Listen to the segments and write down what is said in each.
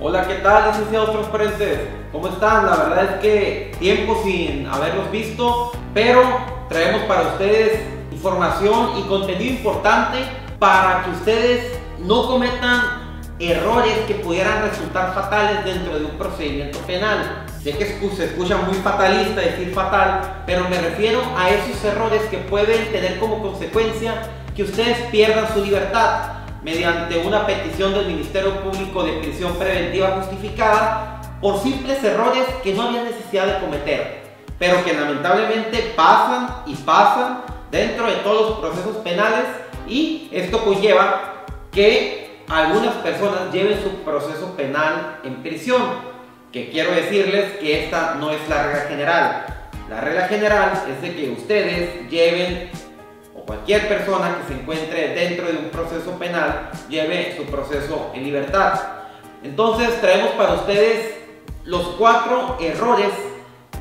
Hola, ¿qué tal, licenciados transparentes? ¿Cómo están? La verdad es que tiempo sin haberlos visto, pero traemos para ustedes información y contenido importante para que ustedes no cometan errores que pudieran resultar fatales dentro de un procedimiento penal. Sé que se escucha muy fatalista decir fatal, pero me refiero a esos errores que pueden tener como consecuencia que ustedes pierdan su libertad mediante una petición del Ministerio Público de prisión preventiva justificada por simples errores que no había necesidad de cometer, pero que lamentablemente pasan dentro de todos los procesos penales, y esto conlleva que algunas personas lleven su proceso penal en prisión, que quiero decirles que esta no es la regla general. La regla general es de que ustedes lleven, o cualquier persona que se encuentre dentro de un proceso penal, lleve su proceso en libertad. Entonces traemos para ustedes los 4 errores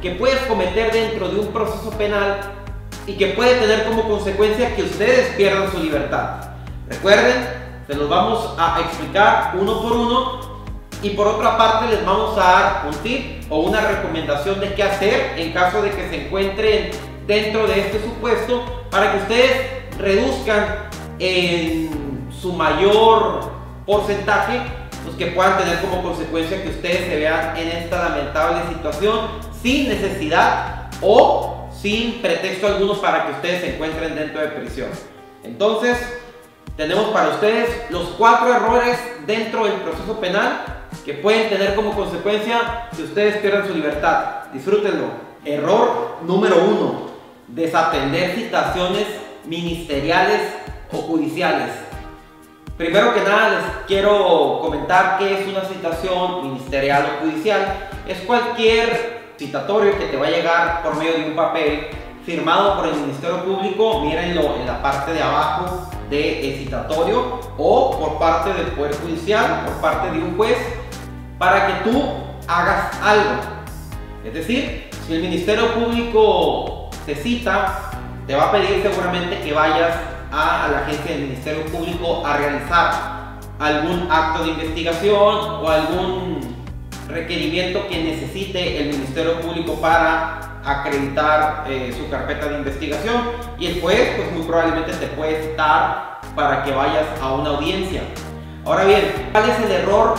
que puedes cometer dentro de un proceso penal y que puede tener como consecuencia que ustedes pierdan su libertad. Recuerden, se los vamos a explicar uno por uno, y por otra parte les vamos a dar un tip o una recomendación de qué hacer en caso de que se encuentren dentro de este supuesto, para que ustedes reduzcan en su mayor porcentaje los que puedan tener como consecuencia que ustedes se vean en esta lamentable situación sin necesidad o sin pretexto alguno para que ustedes se encuentren dentro de prisión. Entonces, tenemos para ustedes los 4 errores dentro del proceso penal que pueden tener como consecuencia que ustedes pierdan su libertad. Disfrútenlo. Error número 1: desatender citaciones ministeriales o judiciales. Primero que nada les quiero comentar qué es una citación ministerial o judicial. Es cualquier citatorio que te va a llegar por medio de un papel firmado por el Ministerio Público, mírenlo en la parte de abajo del citatorio, o por parte del Poder Judicial, por parte de un juez, para que tú hagas algo. Es decir, si el Ministerio Público te cita, te va a pedir seguramente que vayas a la agencia del Ministerio Público a realizar algún acto de investigación o algún requerimiento que necesite el Ministerio Público para acreditar su carpeta de investigación, y el juez pues muy probablemente te puede citar para que vayas a una audiencia. Ahora bien, ¿cuál es el error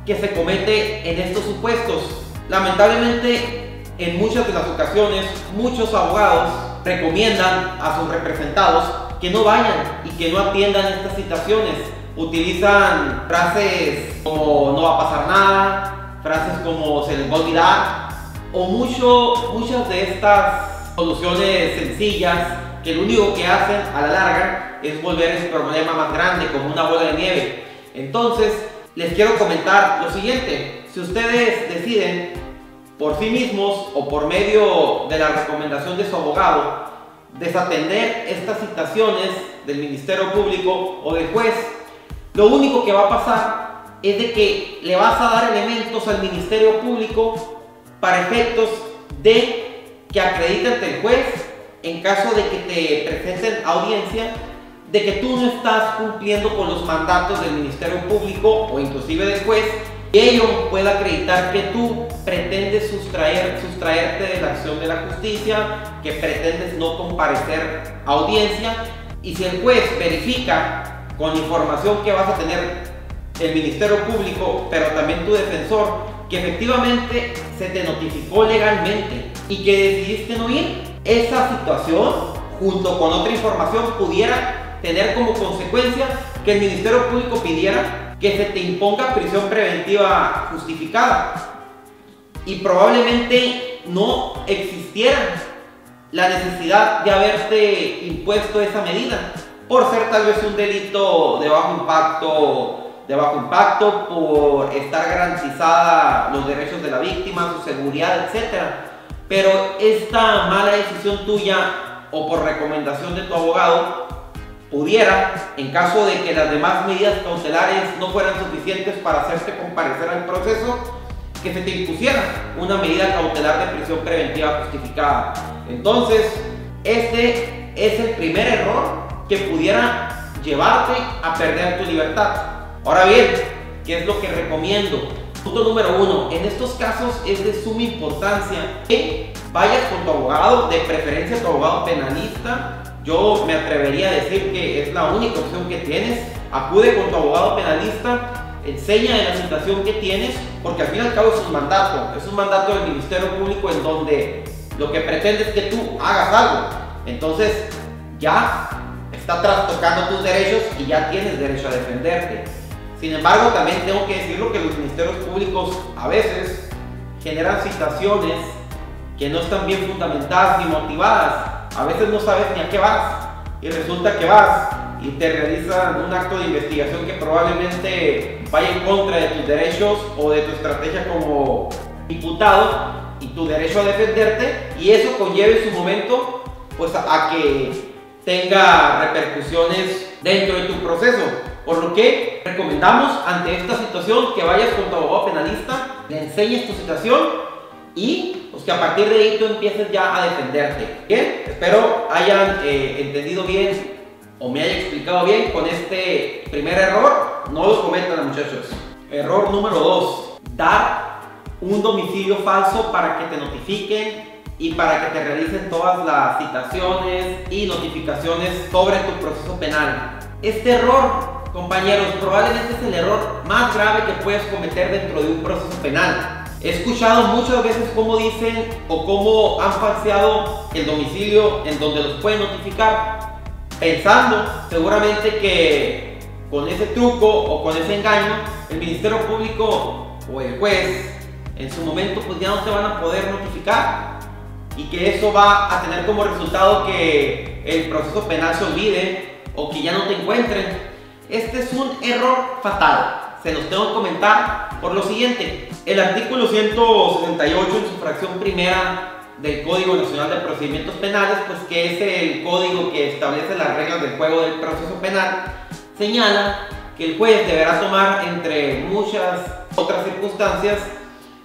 que se comete en estos supuestos? Lamentablemente, en muchas de las ocasiones, muchos abogados recomiendan a sus representados que no vayan y que no atiendan estas citaciones. Utilizan frases como no va a pasar nada, frases como se les va a olvidar, o muchas de estas soluciones sencillas que lo único que hacen a la larga es volver el problema más grande, como una bola de nieve. Entonces, les quiero comentar lo siguiente: si ustedes deciden por sí mismos o por medio de la recomendación de su abogado desatender estas citaciones del Ministerio Público o del juez, lo único que va a pasar es de que le vas a dar elementos al Ministerio Público para efectos de que acredite ante el juez, en caso de que te presenten audiencia, de que tú no estás cumpliendo con los mandatos del Ministerio Público o inclusive del juez, y ello puede acreditar que tú pretendes sustraerte de la acción de la justicia, que pretendes no comparecer a audiencia. Y si el juez verifica con información que vas a tener el Ministerio Público, pero también tu defensor, que efectivamente se te notificó legalmente y que decidiste no ir, esa situación junto con otra información pudiera tener como consecuencia que el Ministerio Público pidiera que se te imponga prisión preventiva justificada, y probablemente no existiera la necesidad de haberte impuesto esa medida por ser tal vez un delito de bajo impacto, por estar garantizada los derechos de la víctima, su seguridad, etc. Pero esta mala decisión tuya o por recomendación de tu abogado pudiera, en caso de que las demás medidas cautelares no fueran suficientes para hacerte comparecer al proceso, que se te impusiera una medida cautelar de prisión preventiva justificada. Entonces, este es el primer error que pudiera llevarte a perder tu libertad. Ahora bien, ¿qué es lo que recomiendo? Punto número 1. En estos casos es de suma importancia que vayas con tu abogado, de preferencia tu abogado penalista. Yo me atrevería a decir que es la única opción que tienes. Acude con tu abogado penalista, enseña de la situación que tienes, porque al fin y al cabo es un mandato del Ministerio Público en donde lo que pretende es que tú hagas algo. Entonces ya está trastocando tus derechos y ya tienes derecho a defenderte. Sin embargo, también tengo que decirlo que los ministerios públicos a veces generan situaciones que no están bien fundamentadas ni motivadas. A veces no sabes ni a qué vas y resulta que vas y te realizan un acto de investigación que probablemente vaya en contra de tus derechos o de tu estrategia como imputado y tu derecho a defenderte, y eso conlleve en su momento pues a que tenga repercusiones dentro de tu proceso. Por lo que recomendamos ante esta situación que vayas con tu abogado penalista, le enseñes tu situación y pues que a partir de ahí tú empieces ya a defenderte. Bien, espero hayan entendido bien o me haya explicado bien con este primer error. No lo cometan, muchachos. Error número 2: dar un domicilio falso para que te notifiquen y para que te realicen todas las citaciones y notificaciones sobre tu proceso penal. Este error, compañeros, probablemente es el error más grave que puedes cometer dentro de un proceso penal. He escuchado muchas veces cómo dicen o cómo han falseado el domicilio en donde los pueden notificar, pensando seguramente que con ese truco o con ese engaño el Ministerio Público o el juez en su momento pues ya no te van a poder notificar, y que eso va a tener como resultado que el proceso penal se olvide o que ya no te encuentren. Este es un error fatal. Se los tengo que comentar por lo siguiente: el artículo 168 en su fracción primera del Código Nacional de Procedimientos Penales, pues que es el código que establece las reglas del juego del proceso penal, señala que el juez deberá tomar, entre muchas otras circunstancias,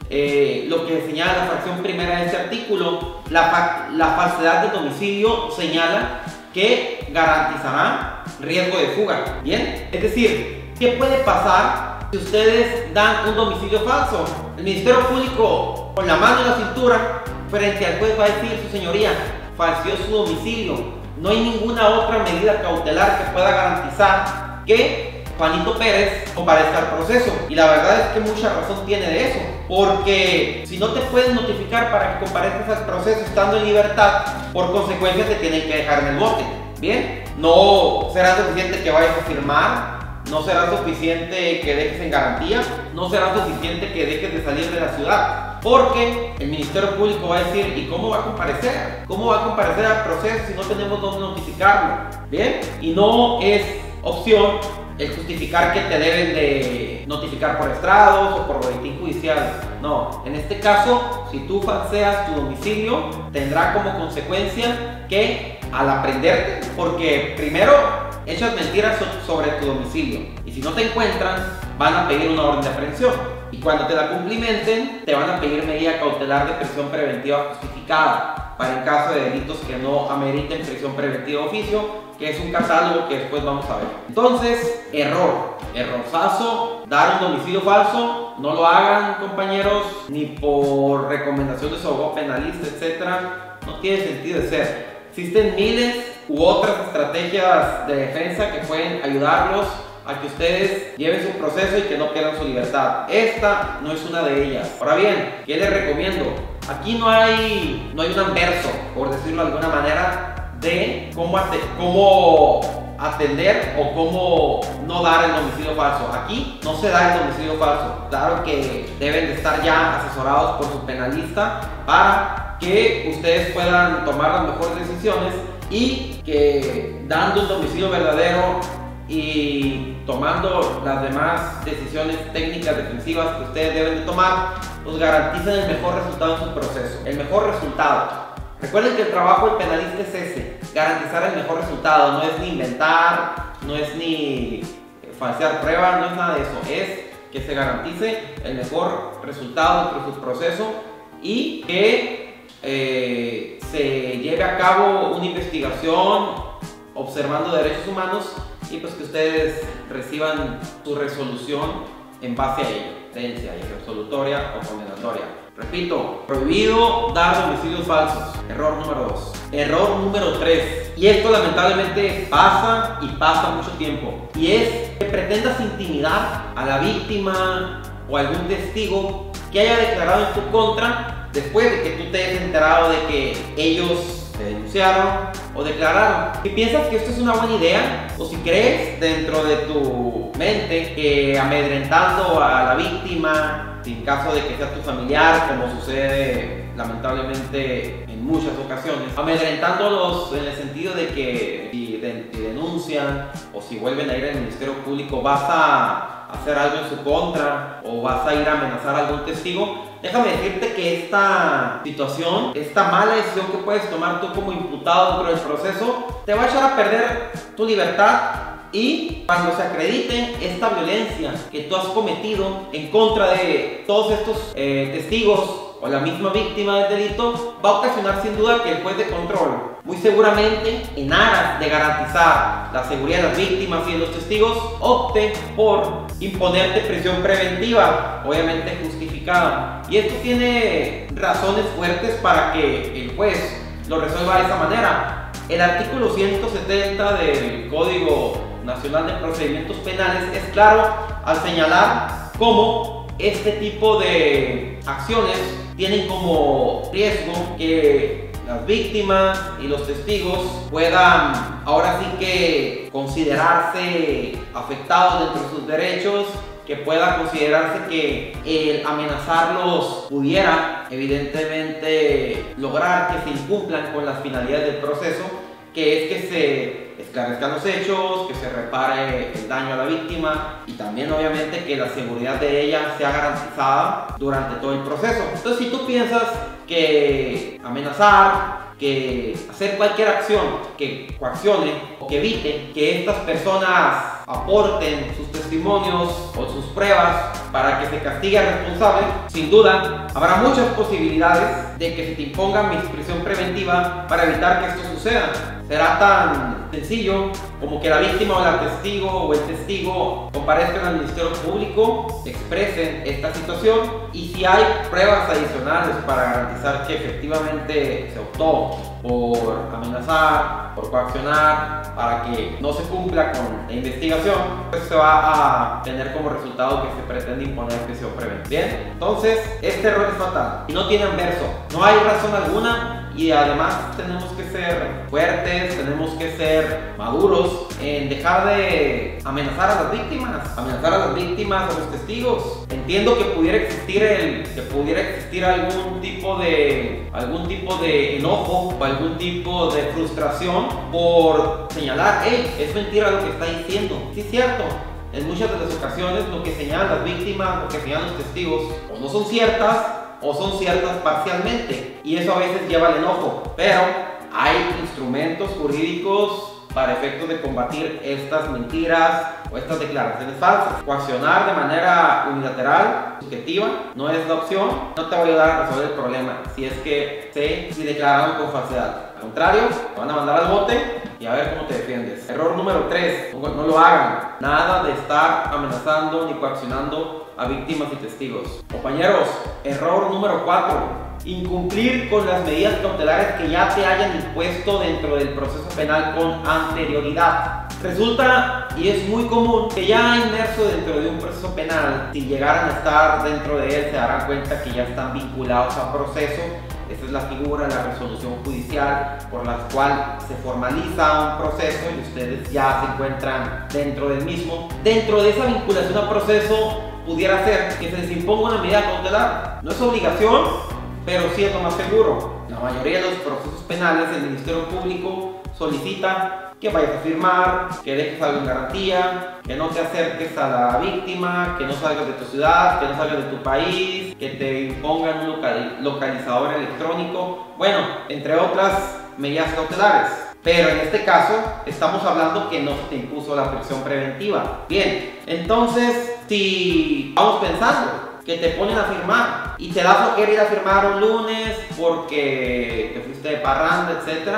lo que señala la fracción primera de este artículo, la falsedad de domicilio señala que garantizará riesgo de fuga. Bien, es decir, ¿qué puede pasar si ustedes dan un domicilio falso? El Ministerio Público, con la mano en la cintura, frente al juez va a decir: su señoría falseó su domicilio. No hay ninguna otra medida cautelar que pueda garantizar que Juanito Pérez comparezca al proceso. Y la verdad es que mucha razón tiene de eso, porque si no te pueden notificar para que comparezcas al proceso estando en libertad, por consecuencia te tienen que dejar en el bote. Bien, no será suficiente que vayas a firmar, no será suficiente que dejes en garantía, no será suficiente que dejes de salir de la ciudad, porque el Ministerio Público va a decir: ¿y cómo va a comparecer? ¿Cómo va a comparecer al proceso si no tenemos dónde notificarlo? Bien, y no es opción el justificar que te deben de notificar por estrados o por boletín judicial. No, en este caso, si tú falseas tu domicilio, tendrá como consecuencia que al aprenderte, porque primero echas mentiras sobre tu domicilio, y si no te encuentran van a pedir una orden de aprehensión, y cuando te la cumplimenten te van a pedir medida cautelar de prisión preventiva justificada para en caso de delitos que no ameriten prisión preventiva de oficio, que es un catálogo que después vamos a ver. Entonces, errorzazo, dar un domicilio falso. No lo hagan, compañeros, ni por recomendación de su abogado penalista, etcétera. No tiene sentido de ser. Existen miles u otras estrategias de defensa que pueden ayudarlos a que ustedes lleven su proceso y que no pierdan su libertad. Esta no es una de ellas. Ahora bien, ¿qué les recomiendo? Aquí no hay un anverso, por decirlo de alguna manera, de cómo atender o cómo no dar el domicilio falso. Aquí no se da el domicilio falso. Claro que deben de estar ya asesorados por su penalista para que ustedes puedan tomar las mejores decisiones, y que dando un domicilio verdadero y tomando las demás decisiones técnicas defensivas que ustedes deben de tomar, pues garanticen el mejor resultado en su proceso, el mejor resultado. Recuerden que el trabajo del penalista es ese: garantizar el mejor resultado. No es ni inventar, no es ni falsear pruebas, no es nada de eso. Es que se garantice el mejor resultado dentro de su proceso y que se lleve a cabo una investigación observando derechos humanos, y pues que ustedes reciban su resolución en base a ello. sentencia, ya sea absolutoria o condenatoria. Repito, prohibido dar domicilios falsos. Error número 2. Error número 3. Y esto lamentablemente pasa y pasa mucho tiempo. Y es que pretendas intimidar a la víctima o algún testigo que haya declarado en tu contra después de que tú te hayas enterado de que ellos te denunciaron o declararon. Si piensas que esto es una buena idea, o si crees dentro de tu mente que amedrentando a la víctima, en caso de que sea tu familiar, como sucede lamentablemente en muchas ocasiones, amedrentándolos en el sentido de que si denuncian o si vuelven a ir al Ministerio Público vas a hacer algo en su contra o vas a ir a amenazar a algún testigo, déjame decirte que esta situación, esta mala decisión que puedes tomar tú como imputado dentro del proceso, te va a echar a perder tu libertad. Y cuando se acredite esta violencia que tú has cometido en contra de todos estos testigos o la misma víctima del delito, va a ocasionar sin duda que el juez de control, muy seguramente en aras de garantizar la seguridad de las víctimas y de los testigos, opte por imponerte prisión preventiva, obviamente justificada. Y esto tiene razones fuertes para que el juez lo resuelva de esa manera. El artículo 170 del Código Nacional de Procedimientos Penales es claro al señalar cómo este tipo de acciones tienen como riesgo que las víctimas y los testigos puedan ahora sí que considerarse afectados dentro de sus derechos, que pueda considerarse que el amenazarlos pudiera evidentemente lograr que se incumplan con las finalidades del proceso, que es que se esclarezcan los hechos, que se repare el daño a la víctima y también obviamente que la seguridad de ella sea garantizada durante todo el proceso. Entonces, si tú piensas que amenazar, que hacer cualquier acción que coaccione o que evite que estas personas aporten sus testimonios o sus pruebas para que se castigue al responsable, sin duda habrá muchas posibilidades de que se te imponga prisión preventiva para evitar que esto suceda. Será tan sencillo como que la víctima o el testigo o el testigo comparezcan al Ministerio Público, expresen esta situación y si hay pruebas adicionales para garantizar que efectivamente se optó por amenazar, por coaccionar, para que no se cumpla con la investigación, pues se va a tener como resultado que se pretende imponer prisión preventiva. Bien, entonces este error es fatal y no tiene anverso, no hay razón alguna. Y además tenemos que ser fuertes, tenemos que ser maduros en dejar de amenazar a las víctimas, a los testigos. Entiendo que pudiera existir algún tipo de enojo o algún tipo de frustración por señalar, hey, es mentira lo que está diciendo. Sí, es cierto. En muchas de las ocasiones lo que señalan las víctimas, lo que señalan los testigos, o no son ciertas o son ciertas parcialmente, y eso a veces lleva al enojo, pero hay instrumentos jurídicos para efectos de combatir estas mentiras o estas declaraciones falsas. Coaccionar de manera unilateral, subjetiva, no es la opción, no te va a ayudar a resolver el problema si es que se declararon con falsedad. Al contrario, te van a mandar al bote y a ver cómo te defiendes. Error número 3, no lo hagan. Nada de estar amenazando ni coaccionando a víctimas y testigos. Compañeros, error número 4. Incumplir con las medidas cautelares que ya te hayan impuesto dentro del proceso penal con anterioridad. Resulta, y es muy común, que ya inmerso dentro de un proceso penal, si llegaran a estar dentro de él, se darán cuenta que ya están vinculados a proceso. Esa es la figura, la resolución judicial por la cual se formaliza un proceso y ustedes ya se encuentran dentro del mismo. Dentro de esa vinculación a proceso pudiera ser que se les imponga una medida cautelar. No es obligación, pero sí es lo más seguro. La mayoría de los procesos penales, el Ministerio Público solicita que vayas a firmar, que dejes algo en garantía, que no te acerques a la víctima, que no salgas de tu ciudad, que no salgas de tu país, que te impongan un localizador electrónico, bueno, entre otras medidas cautelares. Pero en este caso estamos hablando que no se te impuso la prisión preventiva. Bien, entonces si vamos pensando que te ponen a firmar y te da flojera ir a firmar un lunes porque te fuiste de parranda, etc.,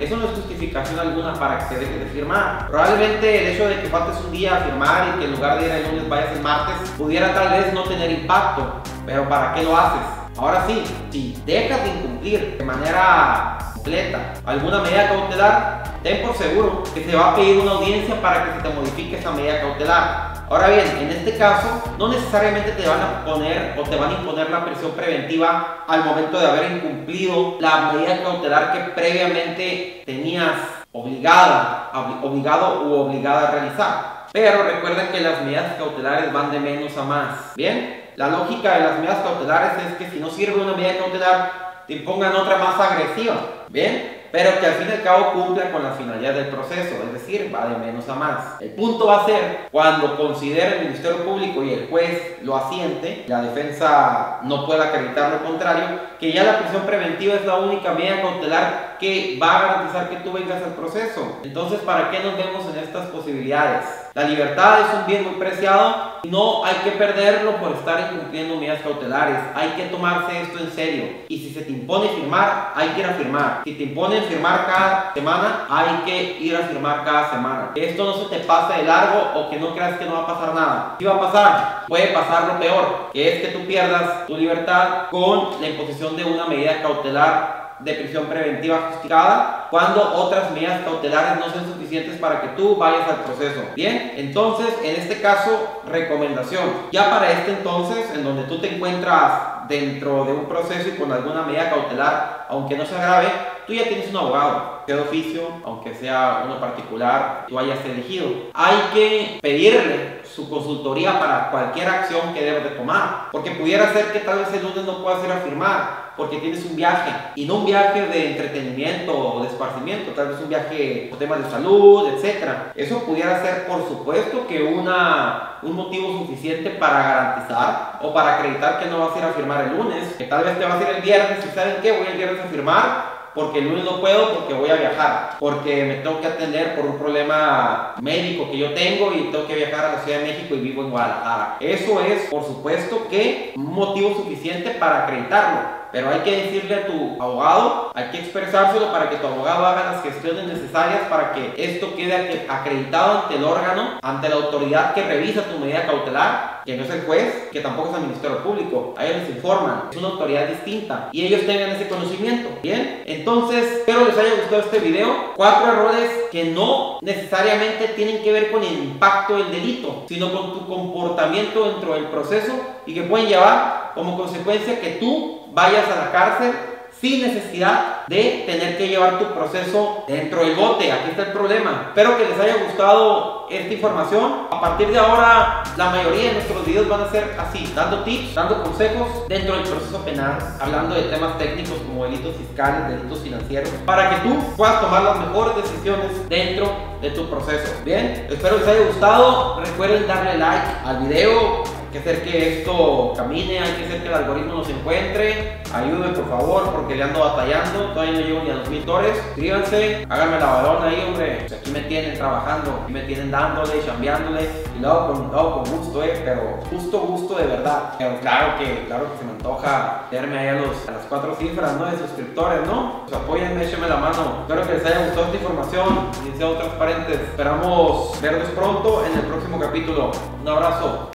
eso no es justificación alguna para que te dejes de firmar. Probablemente el hecho de que faltes un día a firmar y que en lugar de ir el lunes vayas el martes pudiera tal vez no tener impacto, pero ¿para qué lo haces? Ahora sí, si dejas de incumplir de manera completa alguna medida cautelar, ten por seguro que se va a pedir una audiencia para que se te modifique esa medida cautelar. Ahora bien, en este caso, no necesariamente te van a poner o te van a imponer la prisión preventiva al momento de haber incumplido la medida cautelar que previamente tenías obligado u obligada a realizar. Pero recuerda que las medidas cautelares van de menos a más. Bien, la lógica de las medidas cautelares es que si no sirve una medida cautelar, te impongan otra más agresiva. Bien, pero que al fin y al cabo cumpla con la finalidad del proceso, es decir, va de menos a más. El punto va a ser cuando considere el Ministerio Público y el juez lo asiente, la defensa no pueda acreditar lo contrario, que ya la prisión preventiva es la única medida cautelar que va a garantizar que tú vengas al proceso. Entonces, ¿para qué nos vemos en estas posibilidades? La libertad es un bien muy preciado y no hay que perderlo por estar incumpliendo medidas cautelares. Hay que tomarse esto en serio. Y si se te impone firmar, hay que ir a firmar. Si te imponen firmar cada semana, hay que ir a firmar cada semana. Que esto no se te pase de largo o que no creas que no va a pasar nada. ¿Qué va a pasar? Puede pasar lo peor, que es que tú pierdas tu libertad con la imposición de una medida cautelar de prisión preventiva justificada cuando otras medidas cautelares no sean suficientes para que tú vayas al proceso. Bien, entonces en este caso, recomendación. Ya para este entonces, en donde tú te encuentras dentro de un proceso y con alguna medida cautelar, aunque no sea grave, tú ya tienes un abogado, sea de oficio, aunque sea uno particular, tú hayas elegido. Hay que pedirle su consultoría para cualquier acción que debes de tomar, porque pudiera ser que tal vez el lunes no puedas ir a firmar porque tienes un viaje, y no un viaje de entretenimiento o de esparcimiento, tal vez un viaje por temas de salud, etc. Eso pudiera ser, por supuesto, que un motivo suficiente para garantizar o para acreditar que no vas a ir a firmar el lunes, que tal vez te vas a ir el viernes y ¿saben qué? Voy el viernes a firmar porque el lunes no puedo porque voy a viajar, porque me tengo que atender por un problema médico que yo tengo y tengo que viajar a la Ciudad de México y vivo en Guadalajara. Eso es, por supuesto, que un motivo suficiente para acreditarlo. Pero hay que decirle a tu abogado, hay que expresárselo para que tu abogado haga las gestiones necesarias para que esto quede acreditado ante el órgano, ante la autoridad que revisa tu medida cautelar, que no es el juez, que tampoco es el Ministerio Público. A ellos les informan, es una autoridad distinta y ellos tengan ese conocimiento. Bien, entonces espero les haya gustado este video. 4 errores que no necesariamente tienen que ver con el impacto del delito, sino con tu comportamiento dentro del proceso y que pueden llevar como consecuencia que tú vayas a la cárcel sin necesidad de tener que llevar tu proceso dentro del bote. Aquí está el problema. Espero que les haya gustado esta información. A partir de ahora, la mayoría de nuestros videos van a ser así, dando tips, dando consejos dentro del proceso penal, hablando de temas técnicos como delitos fiscales, delitos financieros, para que tú puedas tomar las mejores decisiones dentro de tu proceso. Bien, espero les haya gustado. Recuerden darle like al video. Hay que hacer que esto camine, hay que hacer que el algoritmo nos encuentre. Ayúdenme por favor, porque le ando batallando. Todavía no llego ni a 2000 dólares. Suscríbanse, háganme la balón ahí, hombre. Pues aquí me tienen trabajando, aquí me tienen dándole, chambeándole. Y lo hago con gusto, pero gusto de verdad. Pero claro que se me antoja verme ahí a las 4 cifras, ¿no? De suscriptores, ¿no? Pues apóyenme, échenme la mano. Espero que les haya gustado esta información. Licenciado Transparentes. Esperamos verlos pronto en el próximo capítulo. Un abrazo.